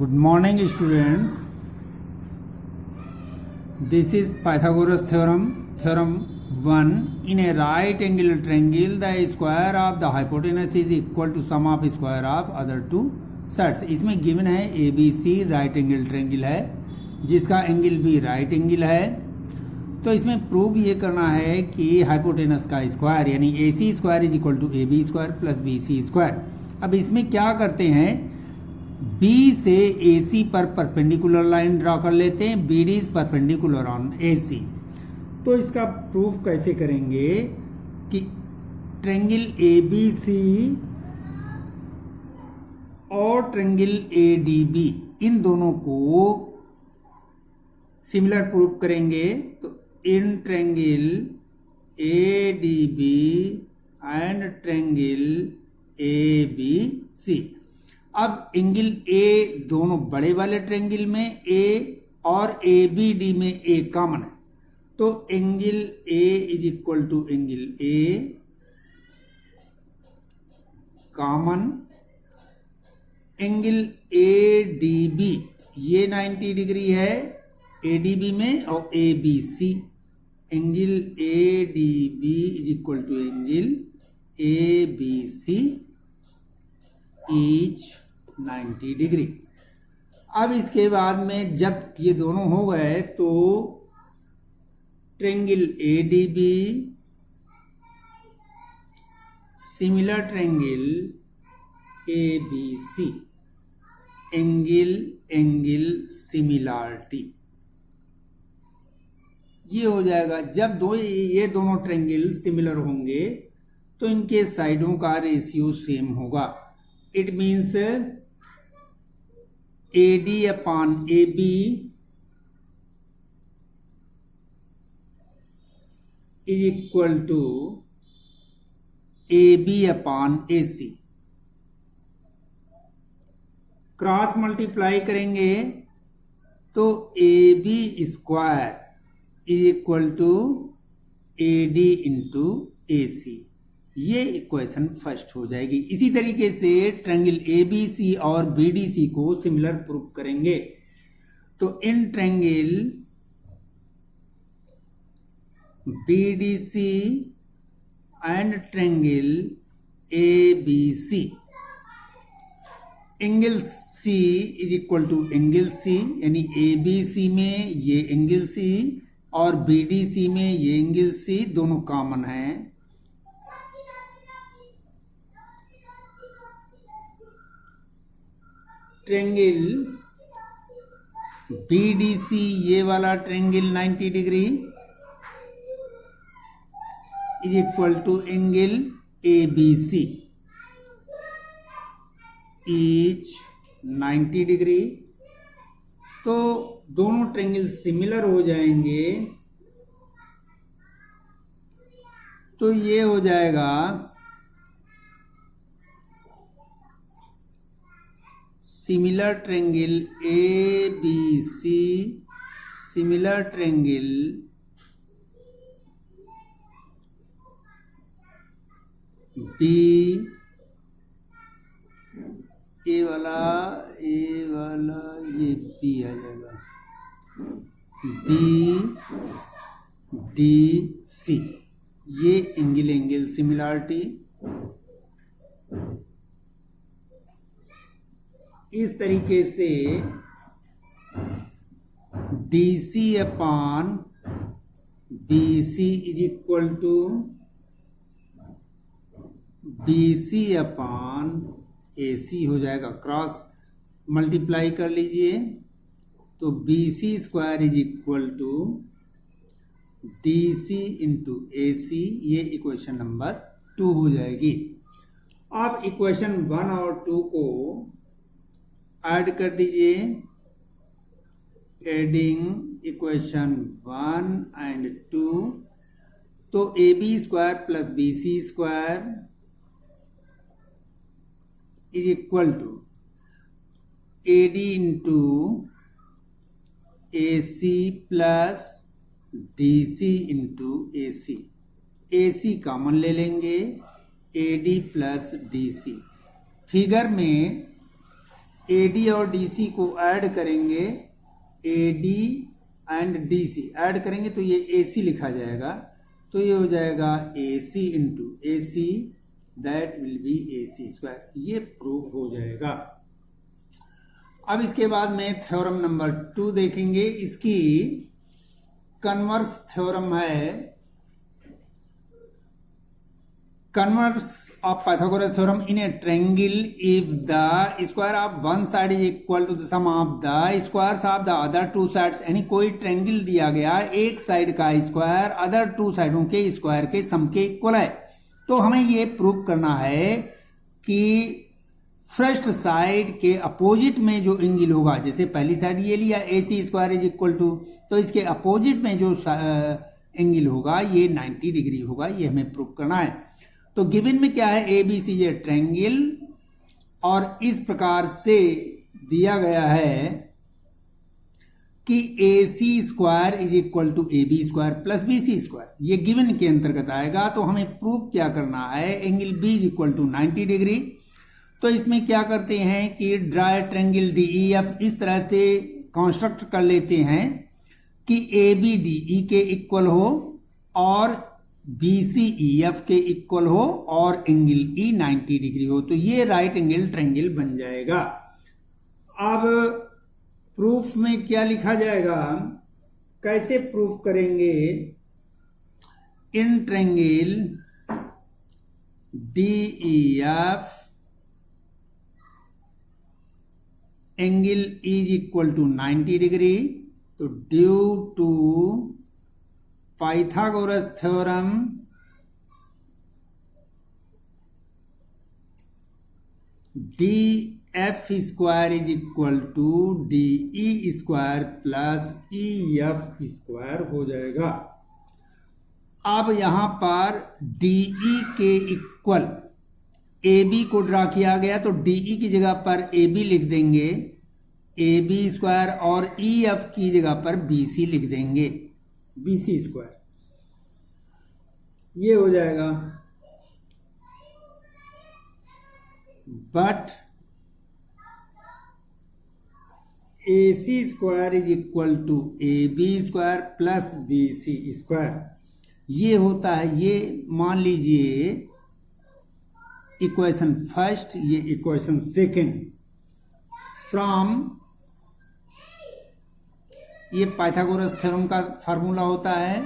Good morning, students. This is Pythagoras theorem, theorem 1. In a right angle triangle, the square of the hypotenuse is equal to sum of square of other two sides. इसमें given है ABC right angle triangle है जिसका angle भी right angle है। तो इसमें prove ये करना है कि हाइपोटेनस का स्क्वायर यानी AC square is equal to AB square plus BC square. अब इसमें क्या करते हैं, B से AC पर परपेंडिकुलर लाइन ड्रा कर लेते हैं, BD is perpendicular on AC। तो इसका प्रूफ कैसे करेंगे कि ट्रायंगल ABC और ट्रायंगल ADB इन दोनों को सिमिलर प्रूफ करेंगे। तो in triangle ADB and triangle ABC, अब एंगल A दोनों बड़े वाले ट्रायंगल में A और ABD में A कॉमन है, तो angle A is equal to angle A common. Angle ADB ये 90 डिग्री है ADB में और ABC, angle ADB is equal to angle ABC each 90 degree. अब इसके बाद में जब ये दोनों हो गए तो triangle ADB similar triangle ABC, angle similarity ये हो जाएगा। जब ये दोनों ट्रायंगल सिमिलर होंगे तो इनके साइडों का रेशियो सेम होगा। It means AD upon AB is equal to AB upon AC। Cross multiply करेंगे तो AB square is equal to AD into AC, ये इक्वेशन फर्स्ट हो जाएगी। इसी तरीके से ट्रायंगल ABC और BDC को सिमिलर प्रूफ करेंगे। तो in triangle BDC and triangle ABC, angle C is equal to angle C, यानी ABC में ये एंगल C और BDC में ये एंगल C दोनों कॉमन है। ट्रायंगल BDC ये वाला triangle 90 degree is equal to angle ABC each 90 degree. तो दोनों ट्रायंगल सिमिलर हो जाएंगे, तो ये हो जाएगा similar triangle ABC similar triangle B, ए वाला ये B आ जाएगा, BDC ये एंगल सिमिलरिटी। इस तरीके से DC upon BC is equal to BC upon AC हो जाएगा। क्रॉस मल्टीप्लाई कर लीजिए तो BC square is equal to DC into AC, ये इक्वेशन नंबर 2 हो जाएगी। अब इक्वेशन 1 और 2 को ऐड कर दीजिए। एडिंग इक्वेशन 1 एंड 2, तो AB square plus BC square is equal to AD into AC plus DC into AC। AC common ले लेंगे, AD प्लस DC। फिगर में AD और DC को ऐड करेंगे, AD एंड DC ऐड करेंगे तो ये AC लिखा जाएगा, तो ये हो जाएगा AC into AC, that will be AC square. ये प्रूव हो जाएगा। अब इसके बाद में थ्योरम नंबर 2 देखेंगे। इसकी कन्वर्स थ्योरम है, converse of Pythagoras theorem in a triangle if the square of one side is equal to the sum of the squares of the other two sides। यानी कोई ट्रायंगल दिया गया, एक side का square other to साइडों के square के सम के इक्वल है, तो हमें ये प्रूव करना है कि फर्स्ट साइड के अपोजिट में जो एंगल होगा, जैसे पहली साइड ये लिया AC square is equal to, तो इसके अपोजिट में जो एंगल होगा ये 90 डिग्री होगा, ये हमें प्रूव करना है। तो गिवन में क्या है, ABC ये ट्रायंगल, और इस प्रकार से दिया गया है कि AC square is equal to AB square plus BC square, ये गिवन के अंतर्गत आएगा। तो हमें प्रूव क्या करना है, angle B is equal to 90 degree. तो इसमें क्या करते हैं कि ड्रा ट्रायंगल DEF इस तरह से कंस्ट्रक्ट कर लेते हैं कि AB DE के इक्वल हो और BC EF के इक्वल हो और एंगल E 90 डिग्री हो, तो ये राइट एंगल ट्रायंगल बन जाएगा। अब प्रूफ में क्या लिखा जाएगा, कैसे प्रूफ करेंगे, in triangle DEF angle is equal to 90 degree, तो due to Pythagoras theorem DF square is equal to DE square plus EF square हो जाएगा। अब यहां पर DE के इक्वल AB को ड्रा किया गया, तो DE की जगह पर AB लिख देंगे AB स्क्वायर, और EF की जगह पर BC लिख देंगे BC स्क्वायर, ये हो जाएगा। But AC square is equal to AB square plus BC square, ये होता है, ये मान लीजिए इक्वेशन फर्स्ट, ये इक्वेशन सेकेंड फ्रॉम, ये पाइथागोरस थ्योरम का फार्मूला होता है,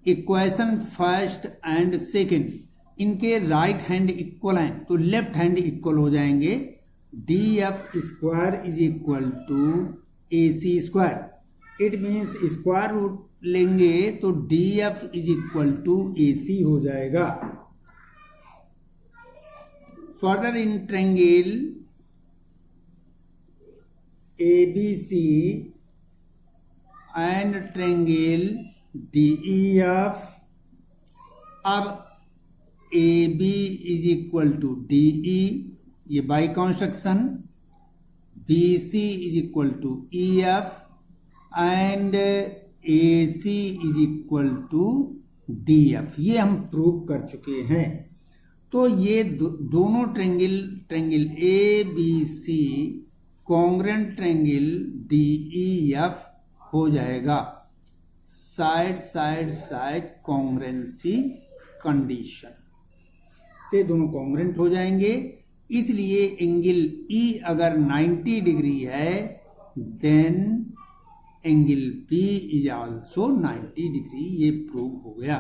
इक्वेशन फर्स्ट एंड सेकेंड इनके राइट हैंड इक्वल हैं, तो लेफ्ट हैंड इक्वल हो जाएंगे। DF square is equal to AC square, it means square root लेंगे तो DF is equal to AC हो जाएगा। Further in triangle ABC and triangle DEF, अब AB is equal to DE, ये by construction, BC is equal to EF and AC is equal to DF, ये हम prove कर चुके हैं। तो ये दोनों triangle ABC congruent triangle DEF हो जाएगा, side side side congruency condition से दोनों कॉन्ग्रुएंट हो जाएंगे। इसलिए एंगल E अगर 90 डिग्री है then angle B is also 90 degree, ये प्रूव हो गया।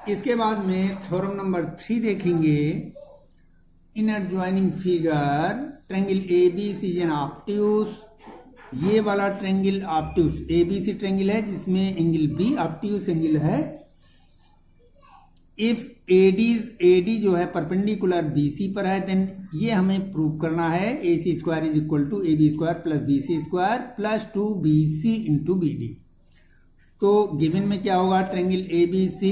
इसके बाद में थ्योरम नंबर 3 देखेंगे। In adjoining figure triangle ABC is an obtuse, ये वाला ट्रायंगल ऑब्ट्यूज ABC ट्रायंगल है जिसमें एंगल B ऑब्ट्यूज एंगल है। इफ AD जो है परपेंडिकुलर BC पर है, देन ये हमें प्रूव करना है AC square is equal to AB square plus BC square plus 2BC into BD। तो गिवन में क्या होगा, triangle ABC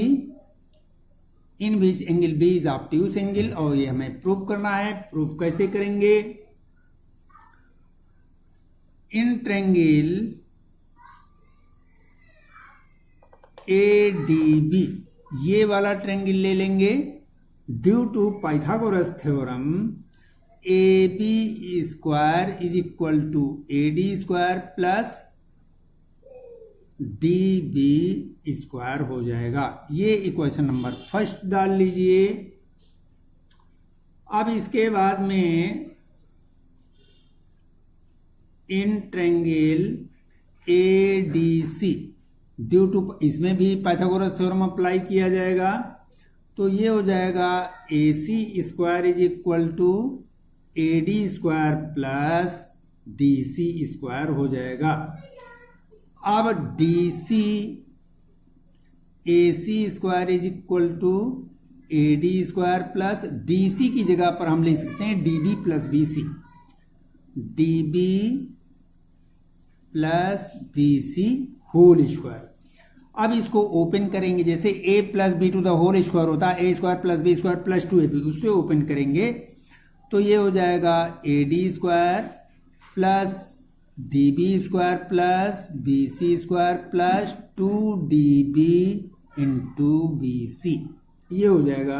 in which angle B is obtuse angle, और ये हमें प्रूव करना है। प्रूव कैसे करेंगे, इन ट्रायंगल ADB, ये वाला ट्रायंगल ले लेंगे। Due to Pythagoras theorem A B square is equal to A D square plus D B square हो जाएगा। ये इक्वेशन नंबर फर्स्ट डाल लीजिए। अब इसके बाद में in triangle A D C due to, इसमें भी पाइथागोरस थ्योरम अप्लाई किया जाएगा। तो ये हो जाएगा A C square is equal to A D square plus D C square हो जाएगा। अब D C A C square is equal to A D square plus D C की जगह पर हम लिख सकते हैं D B plus B C, D B plus B C whole square. अब इसको ओपन करेंगे, जैसे a plus B to the whole square होता है, A square plus B square plus 2ab, उससे ओपन करेंगे तो ये हो जाएगा A D square plus D B square plus B C square plus 2db into B C, ये हो जाएगा।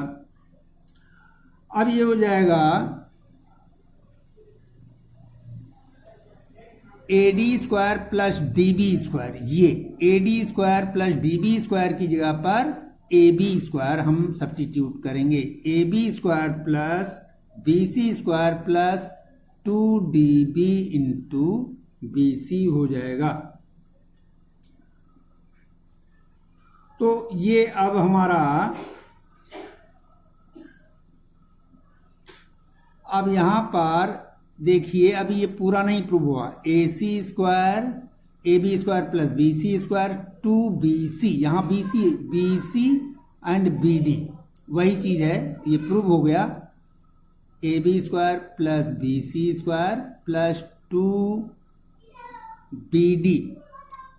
अब ये हो जाएगा A D square plus D B square, ये A D square plus D B square की जगह पर ए बी स्क्वायर हम सब्स्टिट्यूट करेंगे, A B square plus B C square plus 2db into B सी हो जाएगा। तो ये अब हमारा, अब यहां पर देखिए अभी ये पूरा नहीं प्रूव हुआ, A C square A B square plus B C square 2bc, यहां B C and B D वही चीज है, ये प्रूव हो गया। A B square plus B C square plus 2bd,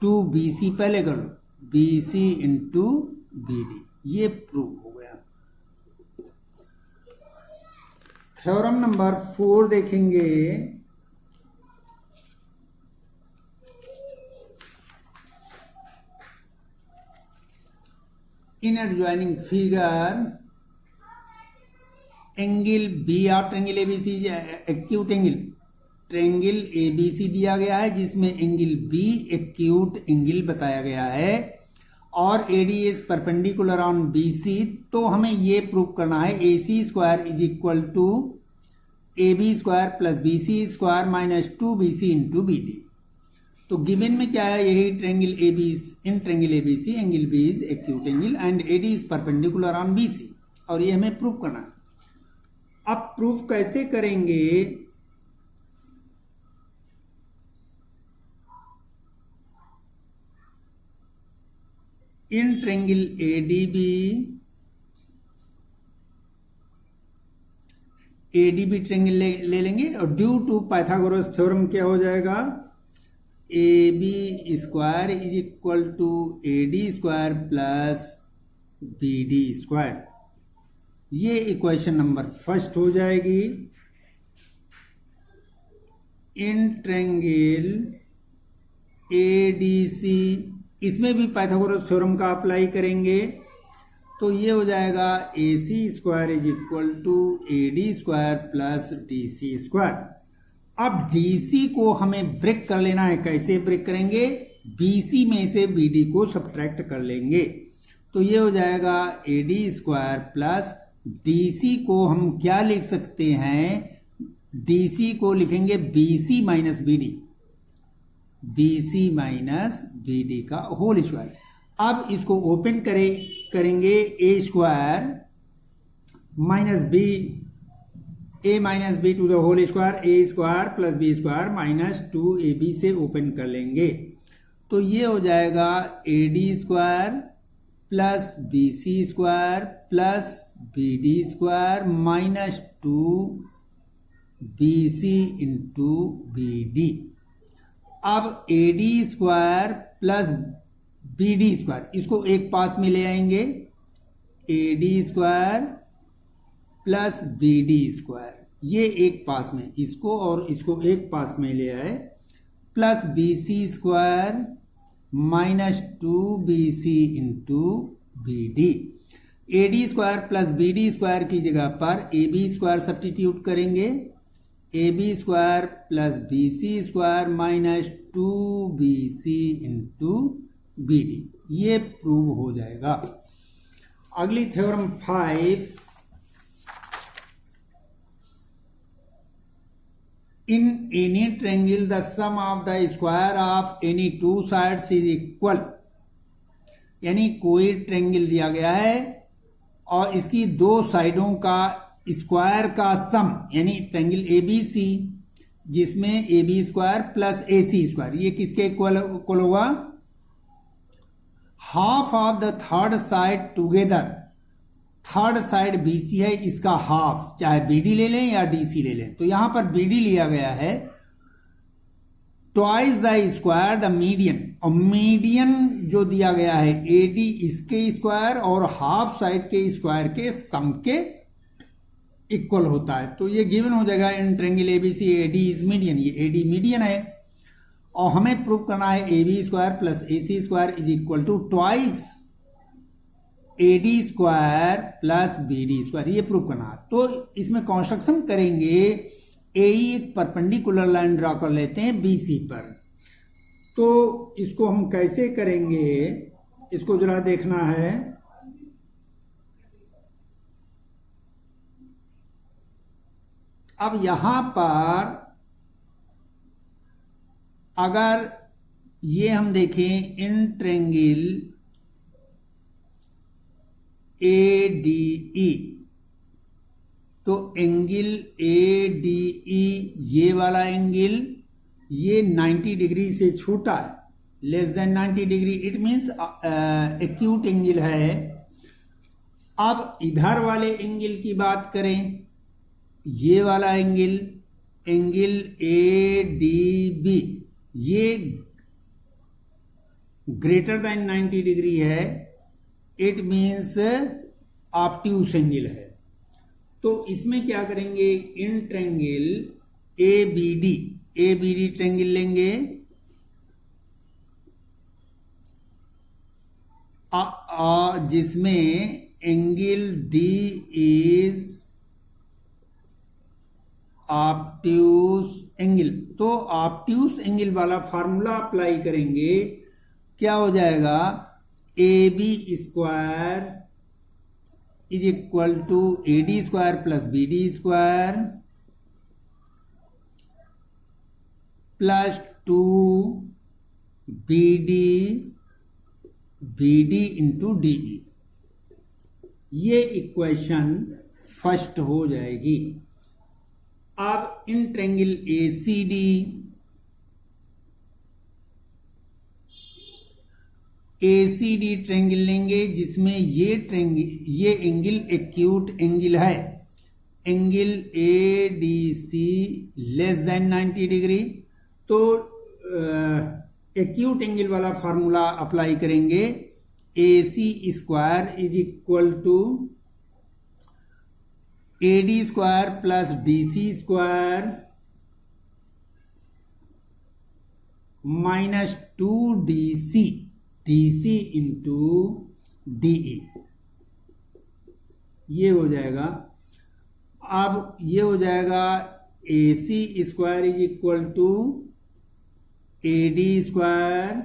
2bc पहले कर लो, B C into B D, ये प्रूव हो गया। थ्योरम नंबर 4 देखेंगे। In adjoining figure angle B of triangle ABC, acute angle triangle ABC दिया गया है जिसमें एंगल बी एक्यूट एंगल बताया गया है और AD is perpendicular on BC. तो हमें ये प्रूव करना है A C square is equal to A B square plus B C square minus 2bc into B D. तो गिवन में क्या है, यही triangle AB, in triangle ABC angle B is acute angle and AD is perpendicular on BC, और ये हमें prove करना है। अब प्रूफ कैसे करेंगे, इन ट्रायंगल एडीबी ट्रायंगल ले लेंगे और ड्यू टू पाइथागोरस थ्योरम क्या हो जाएगा, A B square is equal to A D square plus B D square, ये इक्वेशन नंबर फर्स्ट हो जाएगी। इन ट्रायंगल ए डी सी, इसमें भी पाइथागोरस थ्योरम का अप्लाई करेंगे तो ये हो जाएगा A C square is equal to A D square plus D C square. अब डी सी को हमें ब्रेक कर लेना है, कैसे ब्रेक करेंगे, बी सी में से बी डी को सब्ट्रैक्ट कर लेंगे तो ये हो जाएगा A D square plus DC को हम क्या लिख सकते हैं, डीसी को लिखेंगे BC minus BD, BC minus BD का होल स्क्वायर। अब इसको ओपन करेंगे A square minus B, A minus B to the whole square, A square plus B square minus 2ab से ओपन कर लेंगे तो ये हो जाएगा A D square plus B C square plus B D square minus 2bc into B D. अब A D square plus B D square, इसको एक पास में ले आएंगे, A D square plus B D square, ये एक पास में, इसको और इसको एक पास में ले आए, plus B C square minus 2bc into B D. A D square plus B D square की जगह पर ए बी स्क्वायर सब्स्टिट्यूट करेंगे A B square plus B C square minus 2bc into B D, ये prove हो जाएगा। अगली theorem 5, in any triangle the sum of the square of any two sides is equal, यानी कोई triangle दिया गया है और इसकी दो साइडों का स्क्वायर का सम, यानी ट्रायंगल एबीसी जिसमें A B square plus A C square, ये किसके इक्वल होगा? Half of the third side together, third side BC है, इसका हाफ, चाहे बीडी ले लें या डीसी ले लें। तो यहां पर बीडी लिया गया है, twice the square the median, और मीडियन जो दिया गया है एडी इसके स्क्वायर और हाफ साइड के स्क्वायर के सम के इक्वल होता है। तो ये गिवन हो जाएगा in triangle ABC AD is median, ये एडी मीडियन है और हमें प्रूव करना है A B square plus A C square is equal to twice A D square plus B D square, ये प्रूव करना है। तो इसमें कंस्ट्रक्शन करेंगे, ए एक परपेंडिकुलर लाइन ड्रॉ कर लेते हैं बीसी पर। तो इसको हम कैसे करेंगे, इसको जरा देखना है। अब यहां पर अगर ये हम देखें इन ट्रायंगल ए डी ई, तो एंगल ए डी ई ये वाला एंगल ये 90 डिग्री से छोटा है, less than 90 degree, it means acute angle है। अब इधर वाले एंगल की बात करें, ये वाला angle, angle A D B, ये ग्रेटर देन 90 डिग्री है, इट मीन्स ऑब्ट्यूस एंगल है। तो इसमें क्या करेंगे, in triangle A B D triangle लेंगे, जिसमें angle D is obtuse angle. तो ऑब्ट्यूस एंगल वाला फार्मूला अप्लाई करेंगे, क्या हो जाएगा, A B square is equal to A D square plus B D square plus 2bd into DE, ये equation first हो जाएगी। अब इन ट्रायंगल एसीडी ट्रायंगल लेंगे, जिसमें ये एंगल एक्यूट एंगल है, angle A D C less than 90 degree. तो acute angle वाला फार्मूला अप्लाई करेंगे, A C square is equal to A D square plus D C square minus 2dc into DE, ये हो जाएगा। अब ये हो जाएगा A C square is equal to A D square.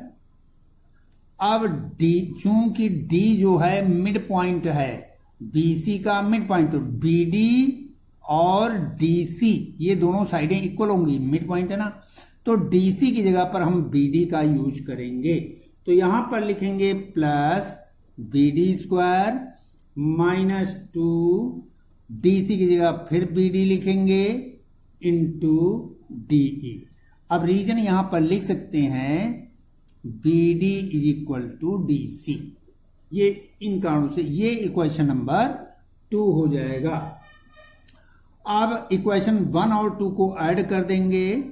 अब डी, चूंकि डी जो है मिड पॉइंट है, बीसी का मिड पॉइंट, तो बीडी और डीसी ये दोनों साइडें इक्वल होंगी, मिड पॉइंट है ना, तो डीसी की जगह पर हम बीडी का यूज करेंगे। तो यहां पर लिखेंगे plus BD square minus 2dc की जगह फिर बीडी लिखेंगे इंटू डीई। अब रीजन यहां पर लिख सकते हैं BD is equal to DC, ये इन कारणों से ये इक्वेशन नंबर 2 हो जाएगा। अब इक्वेशन 1 और 2 को ऐड कर देंगे,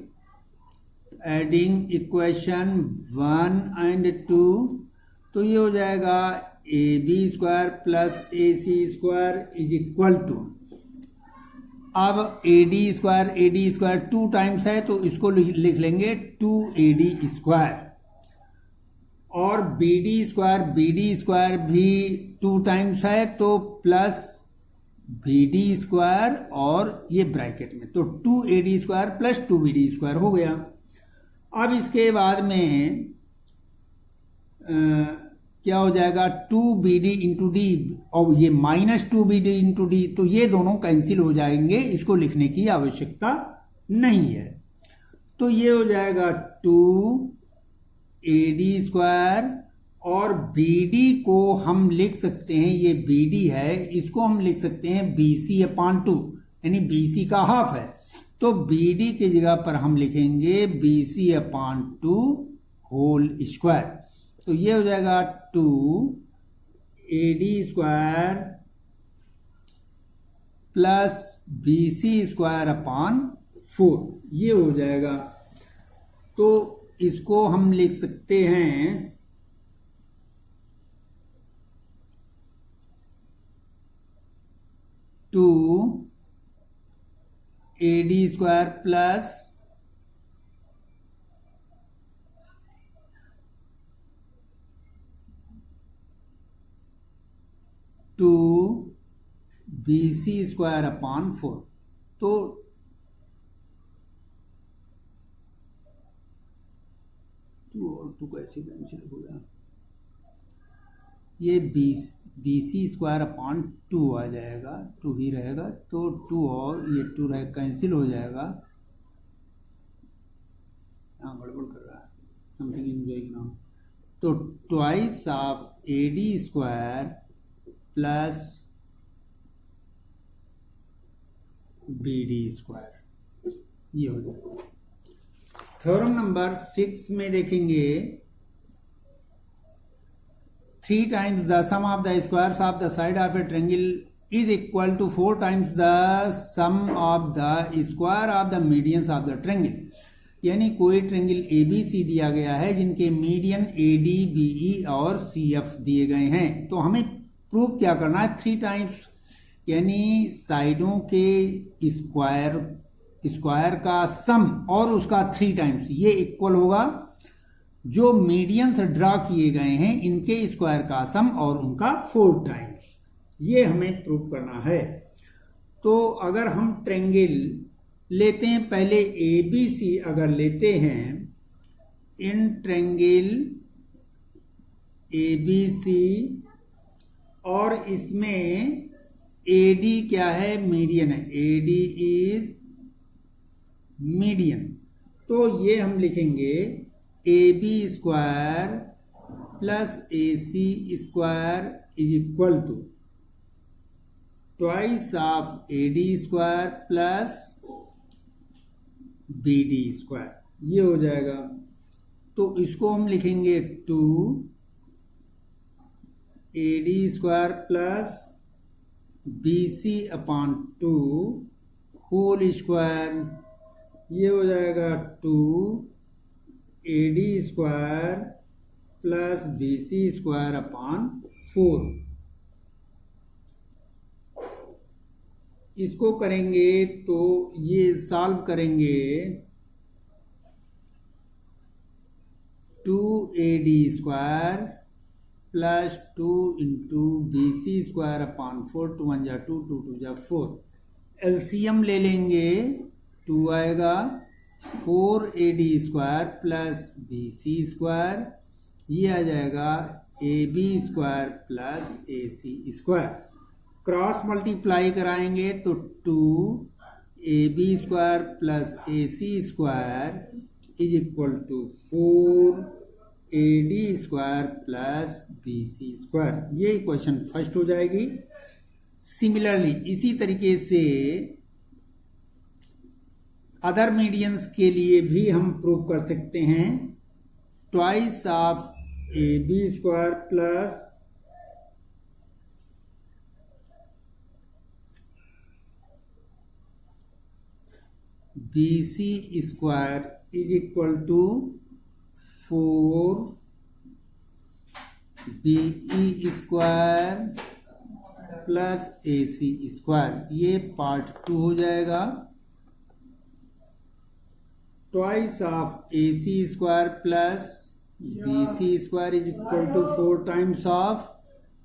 एडिंग इक्वेशन 1 एंड 2, तो ये हो जाएगा A B square plus A C square is equal to, अब ए डी स्क्वायर 2 टाइम्स है तो इसको लिख लेंगे 2AD स्क्वायर, और BD स्क्वायर भी 2 टाइम्स है तो प्लस बी डी स्क्वायर और ये ब्रैकेट में, तो 2AD square plus 2BD square हो गया। अब इसके बाद में क्या हो जाएगा, 2BD इंटू डी, और ये माइनस 2BD इंटू डी, तो ये दोनों कैंसिल हो जाएंगे, इसको लिखने की आवश्यकता नहीं है। तो ये हो जाएगा 2AD स्क्वायर, और BD को हम लिख सकते हैं, ये BD है, इसको हम लिख सकते हैं BC/2, यानी BC का हाफ है, तो BD की जगह पर हम लिखेंगे BC/2 होल स्क्वायर। तो ये हो जाएगा 2AD स्क्वायर प्लस BC²/4, ये हो जाएगा। तो इसको हम लिख सकते हैं 2AD स्क्वायर प्लस 2BC²/4। तो टू कैसे कैंसिल होगा, ये BC²/2 आ जाएगा, 2 ही रहेगा, तो 2 और ये 2 रहे कैंसिल हो जाएगा। गड़बड़ कर रहा है, समथिंग इन गोइंग रॉन्ग। तो twice of AD square plus BD square, ये हो जाएगा। थ्योरम नंबर 6 में देखेंगे 3 times the sum of the squares of the side of a triangle is equal to 4 times the sum of the square of the medians of the triangle। यानी कोई triangle ABC दिया गया है जिनके median AD, BE और CF दिए गए हैं, तो हमें प्रूव क्या करना है, 3 टाइम्स, यानी साइडों के स्क्वायर का सम और उसका 3 टाइम्स, ये इक्वल होगा जो मीडियंस ड्रा किए गए हैं इनके स्क्वायर का सम और उनका 4 टाइम्स, ये हमें प्रूव करना है। तो अगर हम ट्रेंगल लेते हैं, पहले ABC अगर लेते हैं, इन ट्रेंगल ABC, और इसमें AD क्या है, मीडियन है, AD इज मीडियन, तो ये हम लिखेंगे AB square plus AC square is equal to twice of AD square plus BD square, ये हो जाएगा। तो इसको हम लिखेंगे 2AD square plus BC/2 whole square, ये हो जाएगा 2AD स्क्वायर प्लस BC²/4। इसको करेंगे तो ये सॉल्व करेंगे, 2AD square plus 2 into BC²/4, 2 1 जा 2, 2 2 जा 4, एलसीएम ले लेंगे, 2 आएगा, 4AD square plus BC square, ये आ जाएगा AB square plus AC square. Cross multiply कराएंगे तो 2AB square plus AC square is equal to 4AD square plus BC square, ये इक्वेशन फर्स्ट हो जाएगी। सिमिलरली इसी तरीके से अदर मीडियंस के लिए भी हम प्रूव कर सकते हैं, twice of AB square plus BC square is equal to 4BE square plus AC square, ये पार्ट 2 हो जाएगा। Twice of AC square plus BC square is equal to 4 times of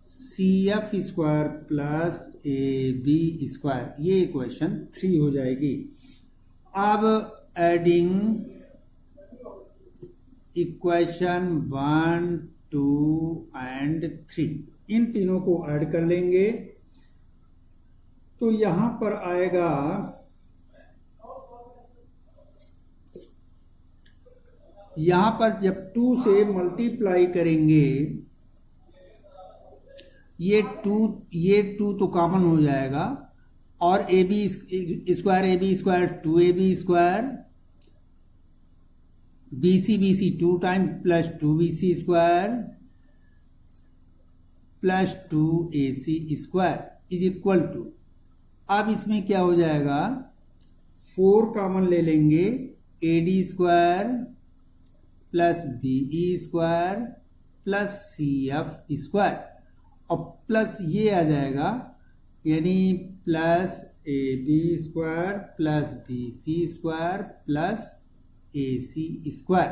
C F square plus A B square, ये equation 3 हो जाएगी। अब adding equation 1, 2 and 3, इन तीनों को add कर लेंगे तो यहां पर आएगा यहां पर जब 2 से मल्टीप्लाई करेंगे ये टू तो कॉमन हो जाएगा और A B square 2ab square B C 2 time plus 2bc square plus 2ac square is equal to, अब इसमें क्या हो जाएगा 4 कॉमन ले लेंगे, ad square plus BE square plus cf square और प्लस ये आ जाएगा यानी plus A B square plus B C square plus A C square.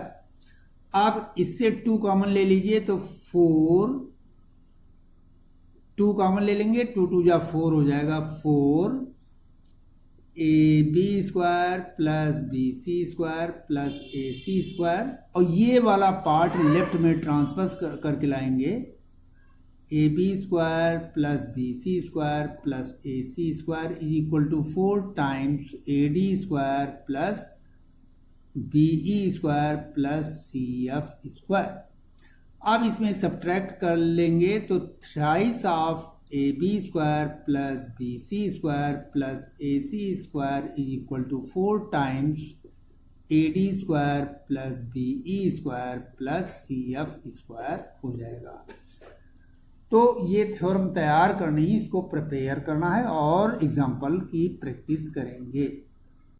अब इससे 2 कॉमन ले लीजिए तो 4, 2 कॉमन ले लेंगे, 2 2 जा 4 हो जाएगा, 4 A B square plus B C square plus A C square और ये वाला पार्ट लेफ्ट में ट्रांसफर करके लाएंगे, A B square plus B C square plus A C square is equal to 4 times A D square plus BE square plus C F square. अब इसमें subtract कर लेंगे तो thrice of A B square plus B C square plus A C square is equal to 4 times A D square plus BE square plus C F square हो जाएगा। तो ये theorem तैयार करनी, इसको प्रिपेयर करना है और एग्जाम्पल की प्रैक्टिस करेंगे।